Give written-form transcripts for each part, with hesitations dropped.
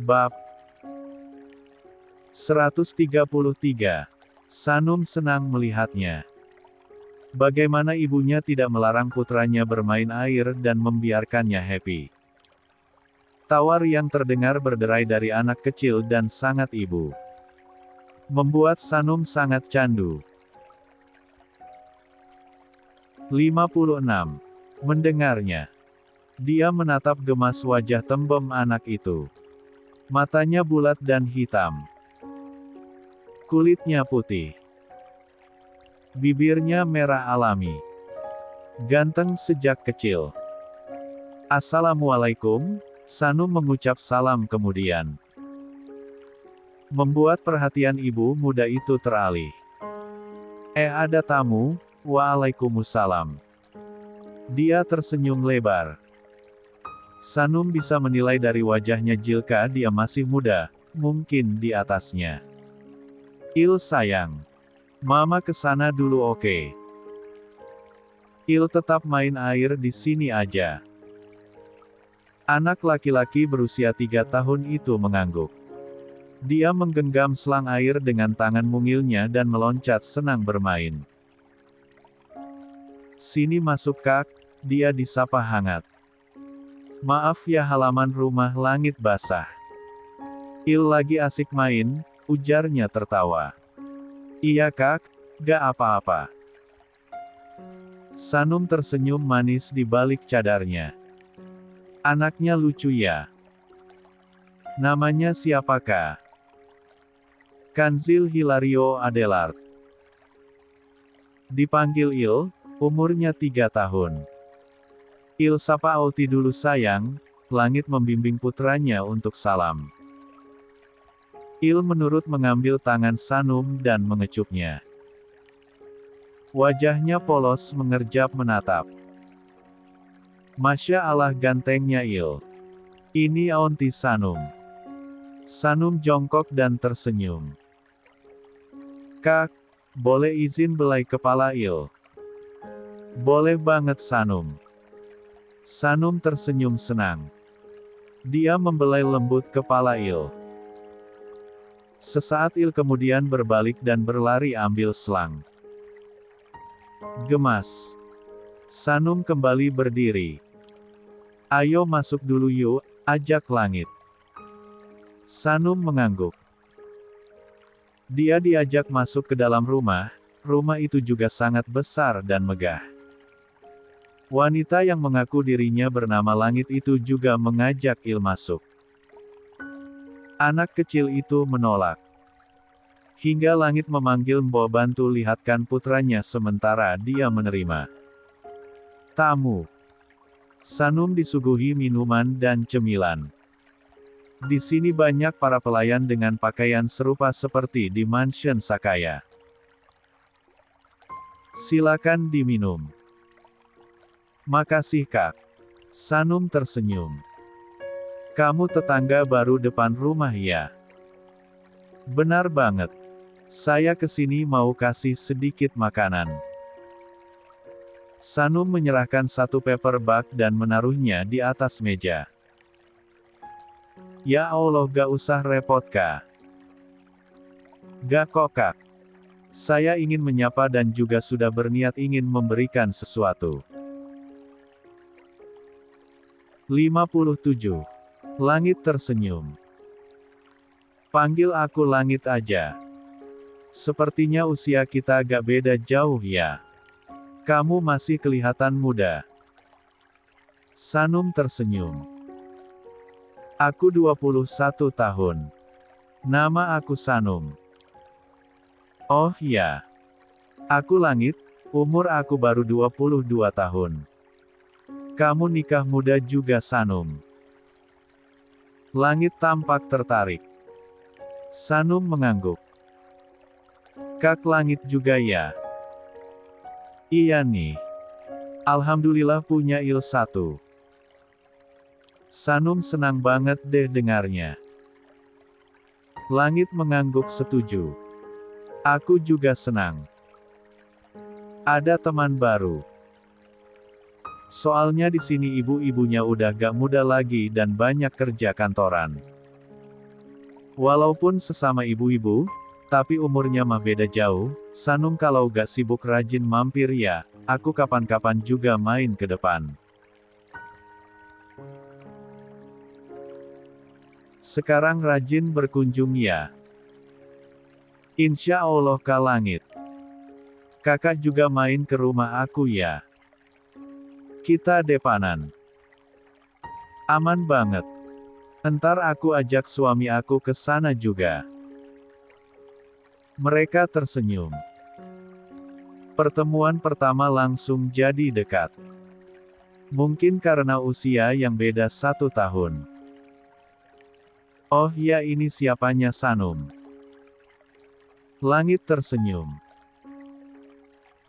Bab 133. Sanum senang melihatnya. Bagaimana ibunya tidak melarang putranya bermain air dan membiarkannya happy. Tawar yang terdengar berderai dari anak kecil dan sangat ibu. Membuat Sanum sangat candu. 56. Mendengarnya. Dia menatap gemas wajah tembem anak itu. Matanya bulat dan hitam. Kulitnya putih. Bibirnya merah alami. Ganteng sejak kecil. Assalamualaikum, Sanum mengucap salam kemudian. Membuat perhatian ibu muda itu teralih. Ada tamu? Waalaikumsalam. Dia tersenyum lebar. Sanum bisa menilai dari wajahnya jika dia masih muda, mungkin di atasnya. Il sayang. Mama kesana dulu oke? Il tetap main air di sini aja. Anak laki-laki berusia 3 tahun itu mengangguk. Dia menggenggam selang air dengan tangan mungilnya dan meloncat senang bermain. Sini masuk Kak, dia disapa hangat. Maaf ya halaman rumah langit basah. Il lagi asik main, ujarnya tertawa. Iya Kak, gak apa-apa. Sanum tersenyum manis di balik cadarnya. Anaknya lucu ya. Namanya siapakah? Kanzil Hilario Adelard. Dipanggil Il, umurnya 3 tahun. Il sapa Auti dulu sayang, langit membimbing putranya untuk salam. Il menurut mengambil tangan Sanum dan mengecupnya. Wajahnya polos mengerjap menatap. Masya Allah gantengnya Il. Ini Aunty Sanum. Sanum jongkok dan tersenyum. Kak, boleh izin belai kepala Il? Boleh banget Sanum. Sanum tersenyum senang. Dia membelai lembut kepala Il. Sesaat Il kemudian berbalik dan berlari ambil selang. Gemas. Sanum kembali berdiri. Ayo masuk dulu yuk, ajak langit. Sanum mengangguk. Dia diajak masuk ke dalam rumah itu juga sangat besar dan megah. Wanita yang mengaku dirinya bernama Langit itu juga mengajak Il masuk. Anak kecil itu menolak. Hingga Langit memanggil Mbo bantu lihatkan putranya sementara dia menerima tamu. Sanum disuguhi minuman dan cemilan. Di sini banyak para pelayan dengan pakaian serupa seperti di mansion Sakaya. Silakan diminum. Makasih Kak. Sanum tersenyum. Kamu tetangga baru depan rumah ya? Benar banget. Saya kesini mau kasih sedikit makanan. Sanum menyerahkan satu paper bag dan menaruhnya di atas meja. Ya Allah gak usah repot Kak. Gak kok Kak. Saya ingin menyapa dan juga sudah berniat ingin memberikan sesuatu. 57. Langit tersenyum. Panggil aku Langit aja. Sepertinya usia kita gak beda jauh ya. Kamu masih kelihatan muda. Sanum tersenyum. Aku 21 tahun. Nama aku Sanum. Oh ya. Aku Langit, umur aku baru 22 tahun. Kamu nikah muda juga Sanum. Langit tampak tertarik. Sanum mengangguk. Kak Langit juga ya? Iya nih. Alhamdulillah punya Il satu. Sanum senang banget deh dengarnya. Langit mengangguk setuju. Aku juga senang. Ada teman baru. Soalnya di sini ibu-ibunya udah gak muda lagi dan banyak kerja kantoran. Walaupun sesama ibu-ibu, tapi umurnya mah beda jauh. Sanum kalau gak sibuk rajin mampir ya, aku kapan-kapan juga main ke depan. Sekarang rajin berkunjung ya. Insya Allah ke langit. Kakak juga main ke rumah aku ya. Kita depanan. Aman banget. Entar aku ajak suami aku ke sana juga. Mereka tersenyum. Pertemuan pertama langsung jadi dekat. Mungkin karena usia yang beda 1 tahun. Oh ya, ini siapanya Sanum? Langit tersenyum.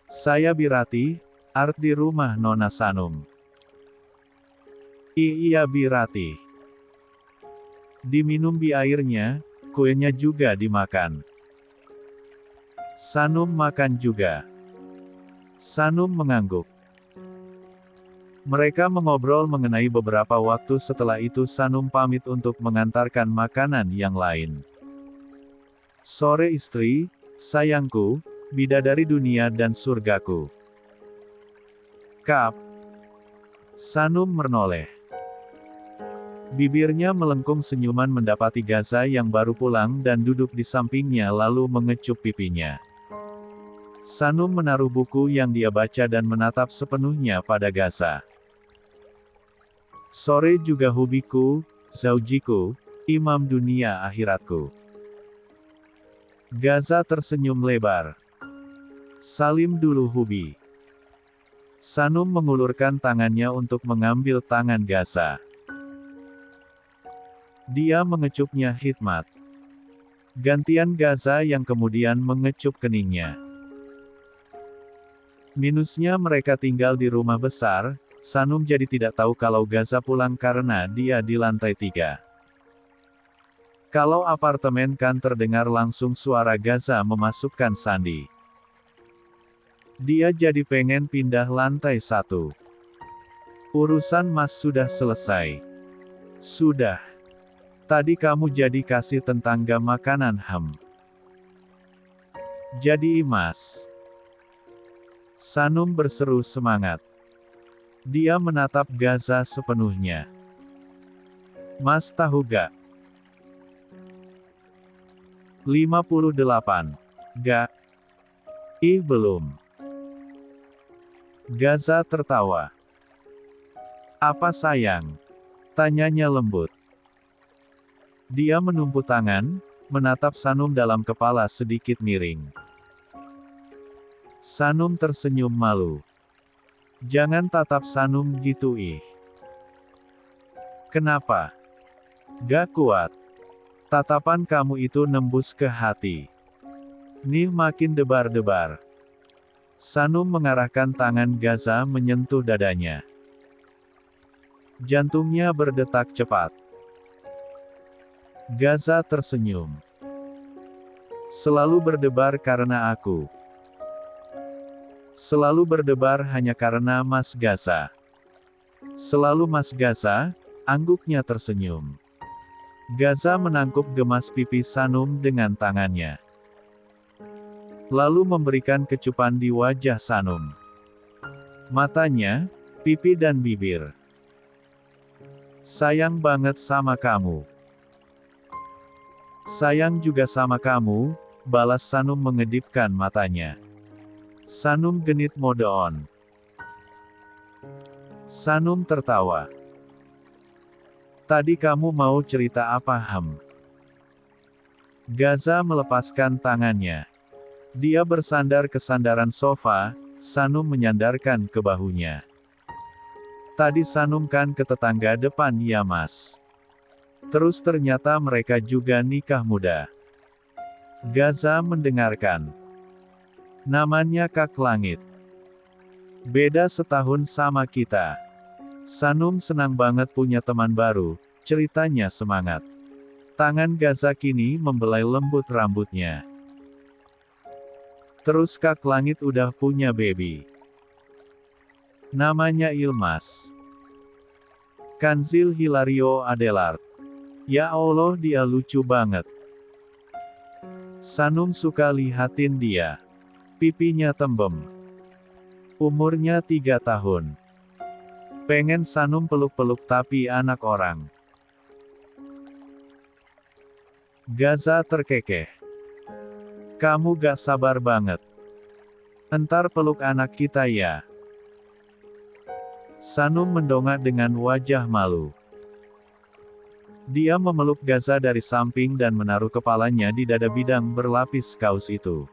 Saya Birati, art di rumah Nona Sanum. Iya Birati. Diminum airnya, kuenya juga dimakan. Sanum makan juga. Sanum mengangguk. Mereka mengobrol mengenai beberapa waktu. Setelah itu Sanum pamit untuk mengantarkan makanan yang lain. Sore istri, sayangku, bidadari dunia dan surgaku. Kap. Sanum menoleh. Bibirnya melengkung senyuman mendapati Gaza yang baru pulang dan duduk di sampingnya lalu mengecup pipinya. Sanum menaruh buku yang dia baca dan menatap sepenuhnya pada Gaza. Sore juga hubiku, zaujiku, imam dunia akhiratku. Gaza tersenyum lebar. Salim dulu Hubi. Sanum mengulurkan tangannya untuk mengambil tangan Gaza. Dia mengecupnya khidmat. Gantian Gaza yang kemudian mengecup keningnya. Minusnya mereka tinggal di rumah besar, Sanum jadi tidak tahu kalau Gaza pulang karena dia di lantai 3. Kalau apartemen kan terdengar langsung suara Gaza memasukkan sandi. Dia jadi pengen pindah lantai 1. Urusan Mas sudah selesai. Sudah. Tadi kamu jadi kasih tetangga makanan Jadi Mas. Sanum berseru semangat. Dia menatap Gaza sepenuhnya. Mas tahu gak? 58. Gak? Ih belum. Gaza tertawa. Apa sayang? Tanyanya lembut. Dia menumpu tangan, menatap Sanum dalam kepala sedikit miring. Sanum tersenyum malu. Jangan tatap Sanum gitu ih. Kenapa? Gak kuat. Tatapan kamu itu nembus ke hati. Nih makin debar-debar. Sanum mengarahkan tangan Gaza menyentuh dadanya. Jantungnya berdetak cepat. Gaza tersenyum. Selalu berdebar karena aku. Selalu berdebar hanya karena Mas Gaza. Selalu Mas Gaza, angguknya tersenyum. Gaza menangkup gemas pipi Sanum dengan tangannya. Lalu memberikan kecupan di wajah Sanum. Matanya, pipi dan bibir. Sayang banget sama kamu. Sayang juga sama kamu, balas Sanum mengedipkan matanya. Sanum genit mode on. Sanum tertawa. Tadi kamu mau cerita apa Gaza melepaskan tangannya. Dia bersandar ke sandaran sofa, Sanum menyandarkan ke bahunya. Tadi Sanum kan ke tetangga depan ya Mas. Terus ternyata mereka juga nikah muda. Gaza mendengarkan. Namanya Kak Langit. Beda setahun sama kita. Sanum senang banget punya teman baru, ceritanya semangat. Tangan Gaza kini membelai lembut rambutnya. Terus Kak Langit udah punya baby. Namanya Ilmas. Kanzil Hilario Adelard. Ya Allah dia lucu banget. Sanum suka lihatin dia. Pipinya tembem. Umurnya 3 tahun. Pengen Sanum peluk-peluk tapi anak orang. Gaza terkekeh. Kamu gak sabar banget. Entar peluk anak kita ya. Sanum mendongak dengan wajah malu. Dia memeluk Gaza dari samping dan menaruh kepalanya di dada bidang berlapis kaus itu.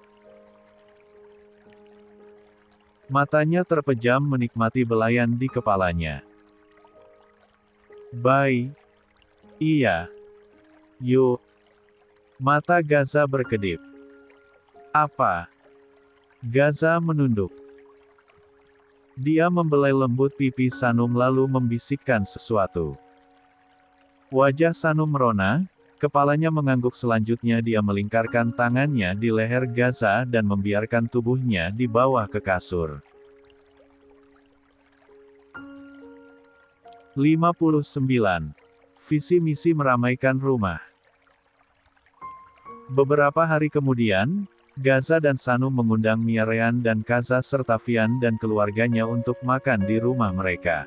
Matanya terpejam menikmati belayan di kepalanya. Bayi. Iya. Yuk. Mata Gaza berkedip. Apa? Gaza menunduk. Dia membelai lembut pipi Sanum lalu membisikkan sesuatu. Wajah Sanum merona, kepalanya mengangguk, selanjutnya dia melingkarkan tangannya di leher Gaza dan membiarkan tubuhnya di bawah ke kasur. 59. Visi misi meramaikan rumah. Beberapa hari kemudian, Gaza dan Sanum mengundang Mia Rean dan Kaza serta Vian dan keluarganya untuk makan di rumah mereka.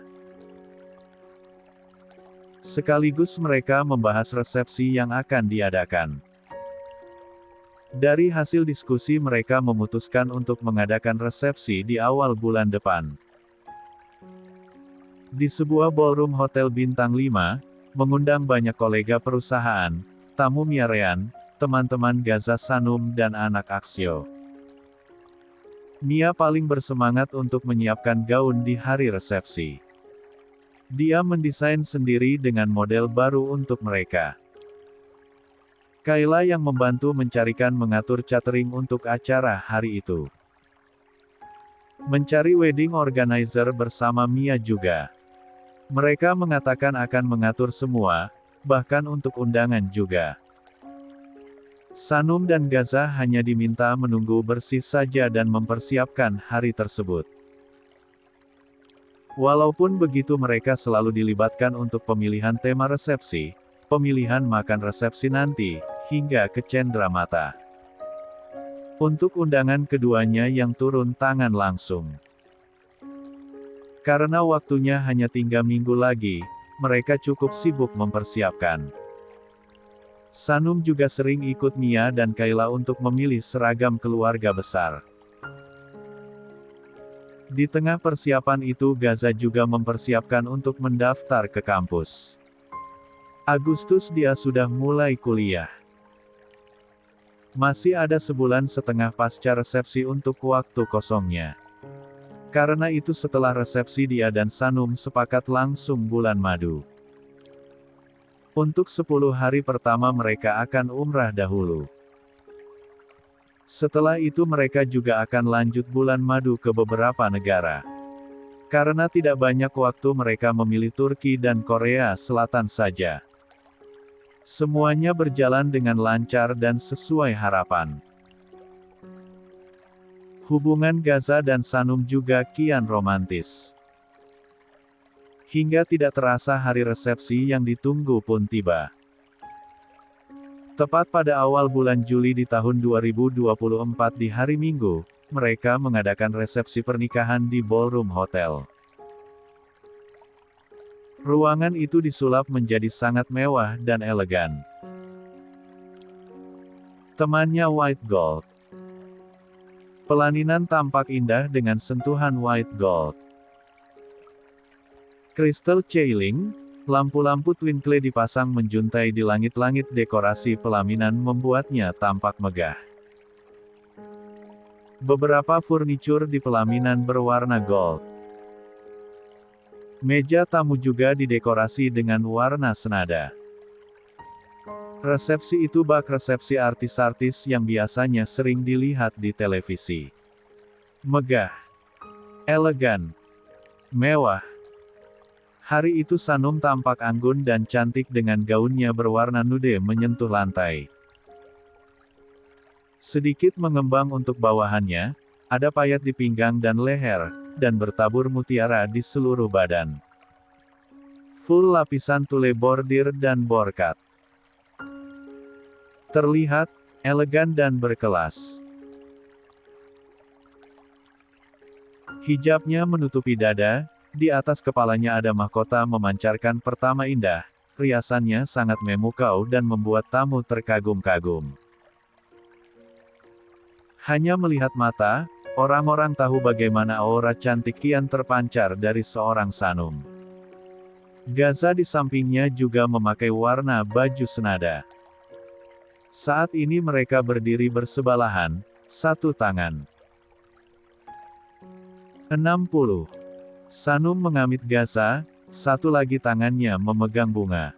Sekaligus mereka membahas resepsi yang akan diadakan. Dari hasil diskusi mereka memutuskan untuk mengadakan resepsi di awal bulan depan. Di sebuah ballroom hotel bintang 5, mengundang banyak kolega perusahaan, tamu Mia Rean, teman-teman Gaza, Sanum dan anak Aksyo. Mia paling bersemangat untuk menyiapkan gaun di hari resepsi. Dia mendesain sendiri dengan model baru untuk mereka. Kayla yang membantu mencarikan mengatur catering untuk acara hari itu. Mencari wedding organizer bersama Mia juga. Mereka mengatakan akan mengatur semua, bahkan untuk undangan juga. Sanum dan Gaza hanya diminta menunggu bersih saja dan mempersiapkan hari tersebut. Walaupun begitu mereka selalu dilibatkan untuk pemilihan tema resepsi, pemilihan makan resepsi nanti, hingga ke cenderamata. Untuk undangan keduanya yang turun tangan langsung. Karena waktunya hanya tinggal minggu lagi, mereka cukup sibuk mempersiapkan. Sanum juga sering ikut Mia dan Kayla untuk memilih seragam keluarga besar. Di tengah persiapan itu Gaza juga mempersiapkan untuk mendaftar ke kampus. Agustus dia sudah mulai kuliah. Masih ada sebulan setengah pasca resepsi untuk waktu kosongnya. Karena itu setelah resepsi dia dan Sanum sepakat langsung bulan madu. Untuk 10 hari pertama mereka akan umrah dahulu. Setelah itu mereka juga akan lanjut bulan madu ke beberapa negara. Karena tidak banyak waktu mereka memilih Turki dan Korea Selatan saja. Semuanya berjalan dengan lancar dan sesuai harapan. Hubungan Gaza dan Sanum juga kian romantis. Hingga tidak terasa hari resepsi yang ditunggu pun tiba. Tepat pada awal bulan Juli di tahun 2024 di hari Minggu, mereka mengadakan resepsi pernikahan di ballroom hotel. Ruangan itu disulap menjadi sangat mewah dan elegan. Temannya white gold. Pelaninan tampak indah dengan sentuhan white gold. Crystal ceiling, lampu-lampu twinkle dipasang menjuntai di langit-langit, dekorasi pelaminan membuatnya tampak megah. Beberapa furnitur di pelaminan berwarna gold. Meja tamu juga didekorasi dengan warna senada. Resepsi itu bak resepsi artis-artis yang biasanya sering dilihat di televisi. Megah, elegan, mewah. Hari itu Sanum tampak anggun dan cantik dengan gaunnya berwarna nude menyentuh lantai. Sedikit mengembang untuk bawahannya, ada payet di pinggang dan leher, dan bertabur mutiara di seluruh badan. Full lapisan tule bordir dan borkat. Terlihat, elegan dan berkelas. Hijabnya menutupi dada, di atas kepalanya ada mahkota memancarkan pertama indah, riasannya sangat memukau dan membuat tamu terkagum-kagum. Hanya melihat mata, orang-orang tahu bagaimana aura cantik kian terpancar dari seorang Sanum. Gaza di sampingnya juga memakai warna baju senada. Saat ini mereka berdiri bersebelahan, satu tangan. 60. Sanum mengamit Gaza, satu lagi tangannya memegang bunga.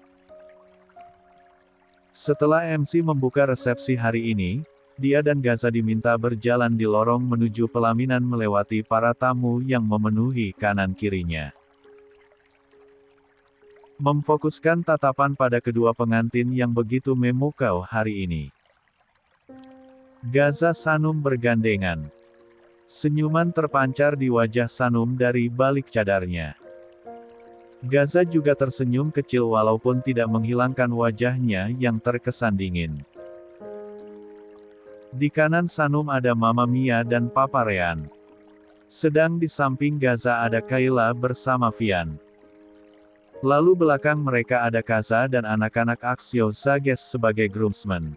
Setelah MC membuka resepsi hari ini, dia dan Gaza diminta berjalan di lorong menuju pelaminan melewati para tamu yang memenuhi kanan-kirinya. Memfokuskan tatapan pada kedua pengantin yang begitu memukau hari ini. Gaza Sanum bergandengan. Senyuman terpancar di wajah Sanum dari balik cadarnya. Gaza juga tersenyum kecil walaupun tidak menghilangkan wajahnya yang terkesan dingin. Di kanan Sanum ada Mama Mia dan Papa Rean. Sedang di samping Gaza ada Kayla bersama Vian. Lalu belakang mereka ada Kaza dan anak-anak Aksio Zages sebagai groomsmen.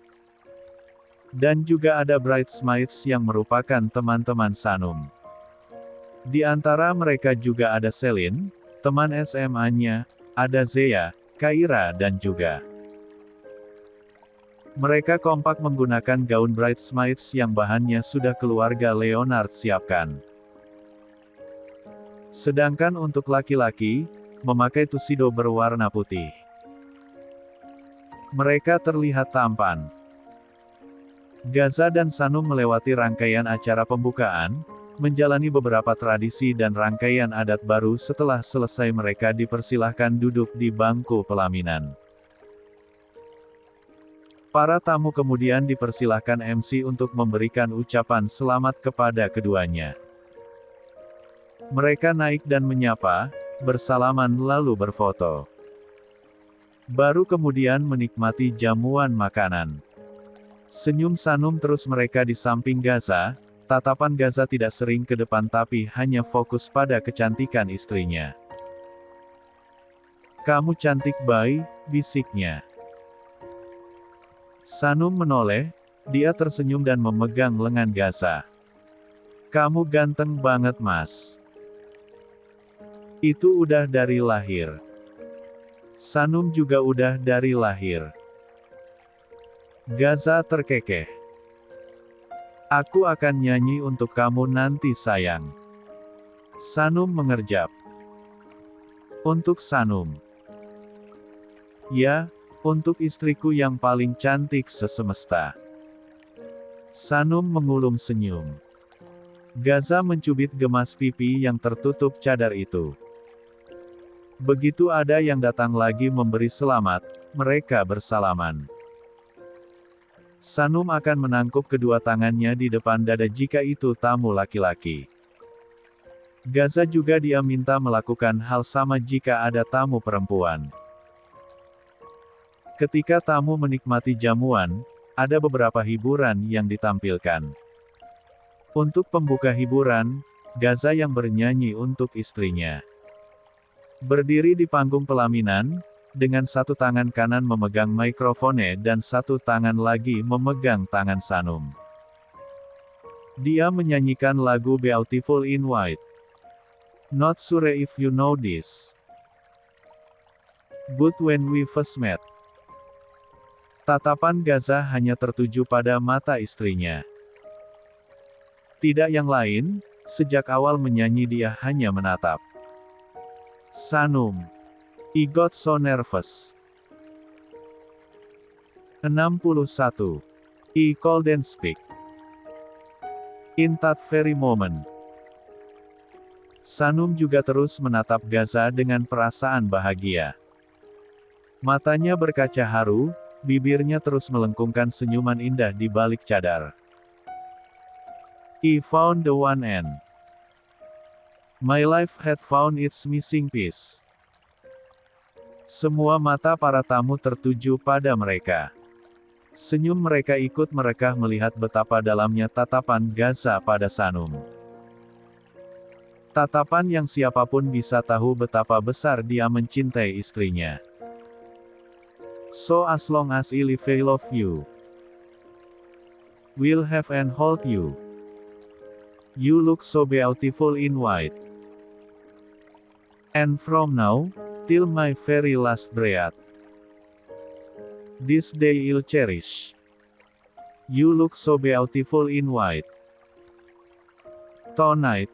Dan juga ada bridesmaids yang merupakan teman-teman Sanum. Di antara mereka juga ada Selin, teman SMA-nya, ada Zea, Kaira dan juga. Mereka kompak menggunakan gaun bridesmaids yang bahannya sudah keluarga Leonard siapkan. Sedangkan untuk laki-laki, memakai tuxedo berwarna putih. Mereka terlihat tampan. Gaza dan Sanum melewati rangkaian acara pembukaan, menjalani beberapa tradisi dan rangkaian adat baru setelah selesai mereka dipersilahkan duduk di bangku pelaminan. Para tamu kemudian dipersilahkan MC untuk memberikan ucapan selamat kepada keduanya. Mereka naik dan menyapa, bersalaman lalu berfoto. Baru kemudian menikmati jamuan makanan. Senyum Sanum terus mereka di samping Gaza, tatapan Gaza tidak sering ke depan tapi hanya fokus pada kecantikan istrinya. "Kamu cantik Bay," bisiknya. Sanum menoleh, dia tersenyum dan memegang lengan Gaza. "Kamu ganteng banget Mas. Itu udah dari lahir. Sanum juga udah dari lahir." Gaza terkekeh. "Aku akan nyanyi untuk kamu nanti sayang." Sanum mengerjap. "Untuk Sanum." "Ya, untuk istriku yang paling cantik sesemesta." Sanum mengulum senyum. Gaza mencubit gemas pipi yang tertutup cadar itu. Begitu ada yang datang lagi memberi selamat, mereka bersalaman. Sanum akan menangkup kedua tangannya di depan dada jika itu tamu laki-laki. Gaza juga dia minta melakukan hal sama jika ada tamu perempuan. Ketika tamu menikmati jamuan, ada beberapa hiburan yang ditampilkan. Untuk pembuka hiburan, Gaza yang bernyanyi untuk istrinya. Berdiri di panggung pelaminan, dengan satu tangan kanan memegang mikrofone dan satu tangan lagi memegang tangan Sanum. Dia menyanyikan lagu Beautiful in White. Not sure if you know this, but when we first met. Tatapan Gaza hanya tertuju pada mata istrinya. Tidak yang lain, sejak awal menyanyi dia hanya menatap. Sanum. I got so nervous. 61. I couldn't speak. In that very moment. Sanum juga terus menatap Gaza dengan perasaan bahagia. Matanya berkaca haru, bibirnya terus melengkungkan senyuman indah di balik cadar. I found the one and my life had found its missing piece. Semua mata para tamu tertuju pada mereka. Senyum mereka ikut merekah melihat betapa dalamnya tatapan Gaza pada Sanum. Tatapan yang siapapun bisa tahu betapa besar dia mencintai istrinya. So as long as I live I love you. Will have and hold you. You look so beautiful in white. And from now, till my very last breath. This day I'll cherish. You look so beautiful in white. Tonight,